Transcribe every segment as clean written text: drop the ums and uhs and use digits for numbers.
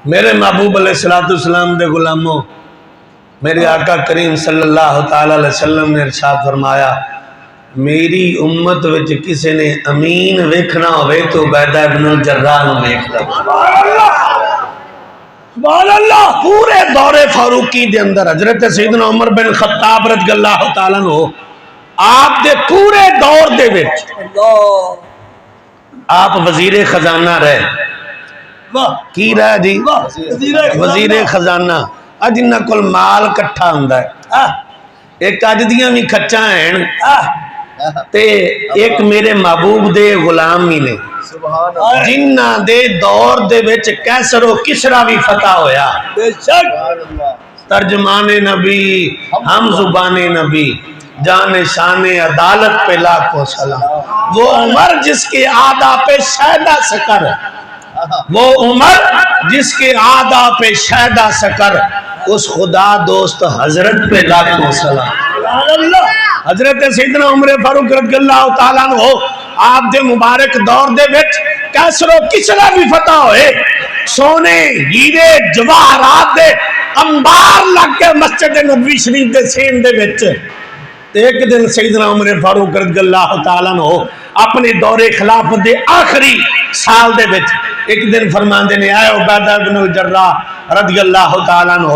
میرے محبوب علیہ السلام دے غلاموں، میرے آقا کریم صلی اللہ تعالی علیہ وسلم نے ارشاد فرمایا، میری امت وچ کسی نے امین ویکھنا ہوئے تو عبیدہ ابن الجراح نو ویکھ لو۔ سبحان اللہ۔ پورے دور فاروقی دے اندر حضرت سیدنا عمر بن خطاب رضی اللہ تعالیٰ عنہ آپ دے پورے دور دے وچ آپ وزیر خزانہ رہے۔ کی رہا جی؟ وزیر خزانہ۔ اج انہاں کول مال کٹھا ہوندا ہے، ایک اج دیاں وی کھچاں ہیں تے ایک میرے محبوب دے غلام ہی نے جنہاں دے دور دے وچ کیسر و کسرا بھی فتح ہویا۔ بے شک ترجمان نبی، ہم زبان نبی، جان شان عدالت پہ لاکھوں سلام۔ وہ عمر جس کے آدھا پہ شہدہ سکر، وہ عمر جس کے آدھا پہ شہدہ سکر، اس خدا دوست حضرت پہ لاکھوں سلام۔ حضرت سیدنا عمر فاروق رضی اللہ تعالیٰ عنہ آپ دے مبارک دور دے وچ کیسر و کسرا بھی فتح ہوئے، سونے ہیرے جواہرات دے انبار لگ کے مسجد نبوی شریف دے سین دے وچ۔ ایک دن سیدنا عمر فاروق رضی اللہ تعالیٰ عنہ اپنے دور خلافت دے آخری سال دے وچ ایک دن فرماندے نے، آئے عبیدہ بن الجراح رضی اللہ تعالیٰ عنہ،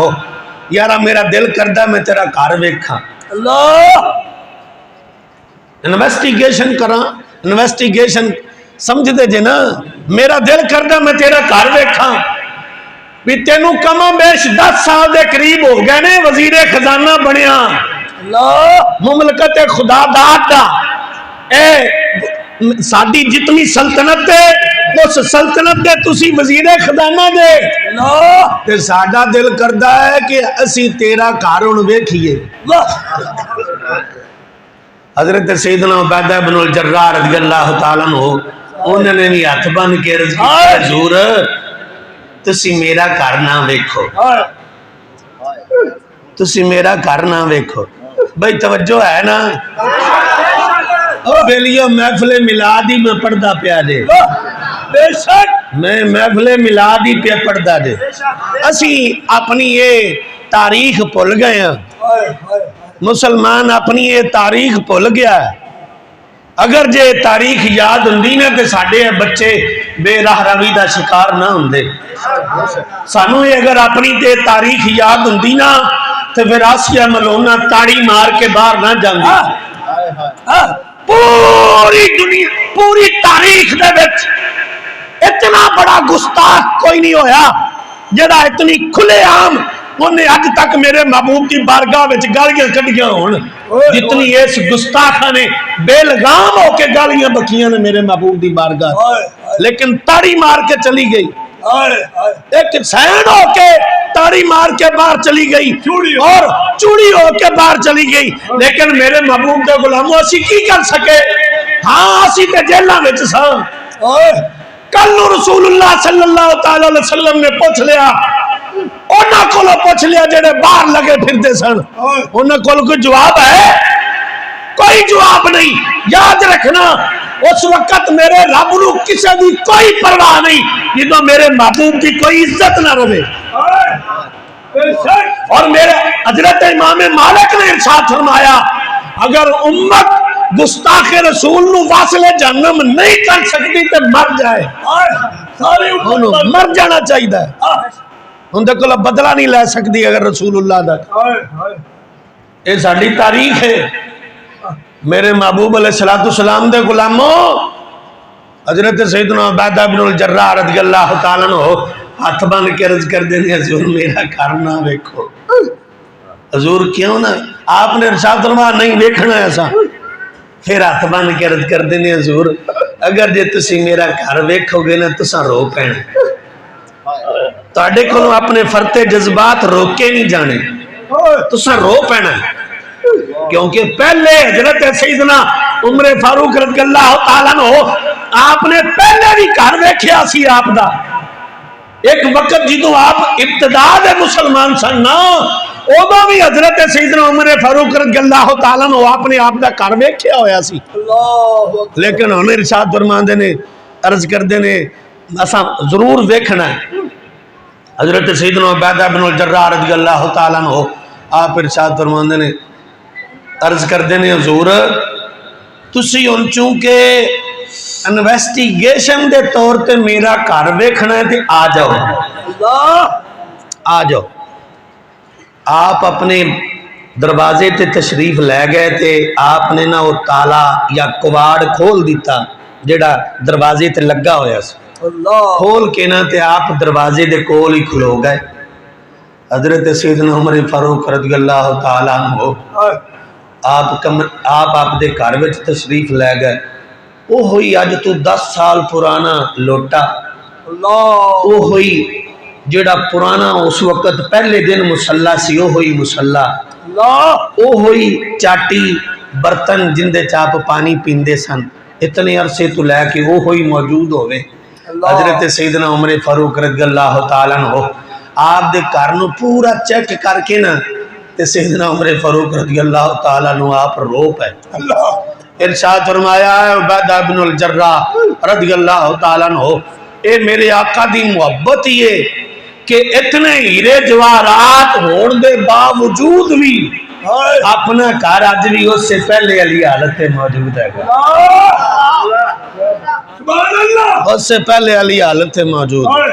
یارا میرا دل کردہ میں تیرا گھر ویکھاں، اللہ انویسٹیگیشن کراں، انویسٹیگیشن سمجھ دے جے نا، میرا دل کردہ میں تیرا گھر ویکھاں، بھی تینوں کم بیش 10 سال دے قریب ہو گئے نے وزیر خزانہ بنیا، اللہ مملکت خدا داد دا، اے ساڈی جتنی سلطنت دے اس سلطنت دے تسی وزیر خزانہ دے، اللہ تے ساڈا دل کردہ ہے کہ اسی تیرا گھر ہن ویکھیے۔ حضرت سیدنا عبیدہ بن الجراح رضی اللہ تعالیٰ عنہ انہوں نے بھی ہاتھ بن کے عرض کیا، حضور تسی میرا گھر نہ ویکھو، تسی میرا گھر نہ ویکھو۔ بھائی توجہ ہے نا؟ بیلیو محفل میلاد ہی میں پڑھدا پیا جے، میں محفل میلاد ہی پہ پڑھدا جے۔ اسی اپنی یہ تاریخ بھول گئے ہیں، مسلمان اپنی یہ تاریخ بھول گیا ہے۔ اگر جے تاریخ یاد ہوندی نا تے ساڈے بچے بے راہ روی دا شکار نہ ہوندے۔ سانو یہ اگر اپنی تے تاریخ یاد ہوندی نا تے پھر آسیہ ملونہ تاڑی مار کے باہر نہ جاندی۔ پوری دنیا، پوری تاریخ دے وچ اتنا بڑا گستاخ کوئی نہیں ہویا جڑا اتنی کھلے عام انہیں اج تک میرے محبوب کی بارگاہ وچ گالیاں کڈیاں ہون جتنی اس گستاخاں نے بے لگام ہو کے گالیاں بکیاں نے میرے محبوب کی بارگاہ، لیکن تاڑی مار کے چلی گئی، ایک سین ہو کے تاڑی مار کے باہر چلی گئی اور چوڑی ہو کے باہر چلی گئی، لیکن میرے محبوب دے غلاموں اسی کی کر سکے؟ ہاں اسی تے جیلاں وچ ساں۔ کل رسول اللہ صلی اللہ تعالی علیہ وسلم نے پوچھ لیا، انہاں کولوں پوچھ لیا جڑے باہر لگے پھرتے سن، انہاں کول کوئی جواب ہے؟ کوئی جواب نہیں۔ یاد رکھنا اس وقت میرے رب نو کسی دی کوئی پرواہ نہیں جدوں میرے محبوب کی کوئی عزت نہ رہے۔ اور میرے حضرت امام مالک نے ارشاد فرمایا، اگر امت گستاخ رسول نو واصل جہنم نہیں کر سکتی تے مر جائے، مر جانا چاہیے، ان دے کول بدلہ نہیں لے سکتی اگر رسول اللہ دا۔ یہ ساڈی تاریخ ہے۔ میرے محبوب علیہ السلام دے غلاموں، حضرت سیدنا عبیدہ بن الجراح رضی اللہ تعالیٰ عنہ ہاتھ بن کے عرض کر دینے، حضور میرا گھر نہ ویکھو۔ حضور کیوں نہ؟ آپ نے ارشاد فرمایا نہیں ویکھنا ایسا۔ پھر ہاتھ بن کے عرض کر دینے، حضور اگر جے تسی میرا گھر ویکھو گے نا تساں رو پینا، تواڈے کولوں اپنے فرتے جذبات روکے نہیں جانے، تساں رو پینا، کیونکہ پہلے حضرت سیدنا عمر فاروق رضی اللہ تعالیٰ عنہ آپ نے پہلے بھی گھر ویکھیا سی آپ دا۔ ایک وقت جدوں آپ ابتدا دے مسلمان سن نا، اوہ بھی حضرت سیدنا عمر فاروق رضی اللہ تعالیٰ عنہ آپ نے آپ دا گھر ویکھیا ہویا سی، لیکن انہیں ارشاد فرماندے نے، عرض کردے نے اساں ضرور ویکھنا ہے۔ حضرت سیدنا عبیدہ بن الجراح رضی اللہ تعالیٰ عنہ آپ ارشاد فرماندے نے، عرض کردے نے حضور تسی ان چونکہ انویسٹیگیشن دے طور تے میرا گھر ویکھنا ہے تے آ جاؤ، آ جاؤ۔ آپ اپنے دروازے تے تشریف لے گئے تے آپ نے نہ وہ تالا یا کواڑ کھول دیتا جڑا دروازے تے لگا ہویا سی، کھول کے نہ تے آپ دروازے دے کول ہی کھلو گئے۔ حضرت سیدنا عمر فاروق رضی اللہ تعالیٰ عنہ آپ دے گھر وچ تشریف لے گئے۔ وہ ہوئی اج تو 10 سال پرانا لوٹا، وہ ہوئی جڑا پرانا اس وقت پہلے دن مصلا سی، وہ ہوئی مصلا، وہ ہوئی چاٹی برتن جندے چاپ پانی پیندے سن، اتنے عرصے تو لے کے وہ ہوئی موجود ہوئے۔ حضرت سیدنا عمر فاروق رضی اللہ تعالیٰ عنہ آپ دے گھر نو پورا چیک کر کے نا تے سیدنا عمر فاروق رضی اللہ تعالیٰ عنہ آپ رو پے۔ ارشاد فرمایا ہے عبیدہ بن الجراح رضی اللہ تعالیٰ عنہ، اے میرے آقا دی محبت یہ کہ اتنے ہیرے جواہرات ہون دے باوجود بھی اپنا گھر اج بھی اس سے پہلے علی حالت موجود ہے، اس سے پہلے علی حالت موجود ہے۔